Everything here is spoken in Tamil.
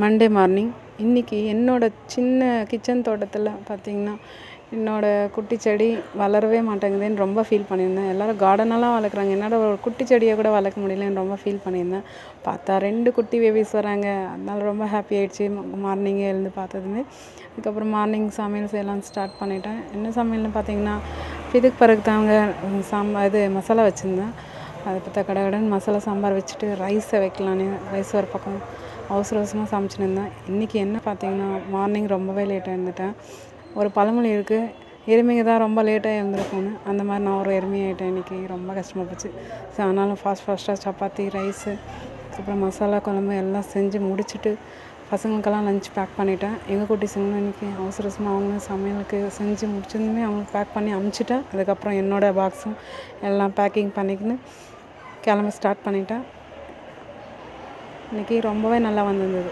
மண்டே மார்னிங் இன்றைக்கி என்னோடய சின்ன கிச்சன் தோட்டத்தில் பார்த்திங்கன்னா என்னோடய குட்டி செடி வளரவே மாட்டேங்குதுன்னு ரொம்ப ஃபீல் பண்ணியிருந்தேன். எல்லோரும் கார்டனெல்லாம் வளர்க்குறாங்க, என்னோட ஒரு குட்டி செடியை கூட வளர்க்க முடியலன்னு ரொம்ப ஃபீல் பண்ணியிருந்தேன். பார்த்தா 2 குட்டி பேபிஸ் வராங்க. அதனால ரொம்ப ஹாப்பி ஆகிடுச்சி மார்னிங்கே எழுந்து பார்த்ததுமே. அதுக்கப்புறம் மார்னிங் சமையல் செய்யலாம் ஸ்டார்ட் பண்ணிட்டேன். என்ன சமையல்னு பார்த்திங்கன்னா இதுக்கு பிறகு தாங்க மசாலா வச்சுருந்தேன். அதை பார்த்தா கடகடன்னு மசாலா சாம்பார் வச்சுட்டு ரைஸை வைக்கலான்னு ரைஸ் ஒரு பக்கம் அவசர அவசரமாக சமைச்சின்னு இருந்தேன். இன்றைக்கி என்ன பார்த்திங்கன்னா மார்னிங் ரொம்பவே லேட்டாக எழுந்துட்டேன். ஒரு பழமொழி இருக்குது, எருமைங்க தான் ரொம்ப லேட்டாக எழுந்திருக்கும்னு. அந்த மாதிரி நான் ஒரு எருமையாயிட்டேன். இன்றைக்கி ரொம்ப கஷ்டமாக போச்சு. ஸோ அதனால் ஃபாஸ்ட்டாக சப்பாத்தி, ரைஸு, அதுக்கப்புறம் மசாலா குழம்பு எல்லாம் செஞ்சு முடிச்சுட்டு பசங்களுக்கெல்லாம் லஞ்ச் பேக் பண்ணிட்டேன். எங்கள் குட்டீஸுங்களும் இன்றைக்கி அவசர அவசரமாக அவங்களும் சமையலுக்கு செஞ்சு முடிச்சதுமே அவங்களுக்கு பேக் பண்ணி அனுப்பிச்சிட்டேன். அதுக்கப்புறம் என்னோடய பாக்ஸும் எல்லாம் பேக்கிங் பண்ணிக்கின்னு கிளம்ப ஸ்டார்ட் பண்ணிட்டேன். இன்றைக்கி ரொம்பவே நல்லா வந்திருந்தது.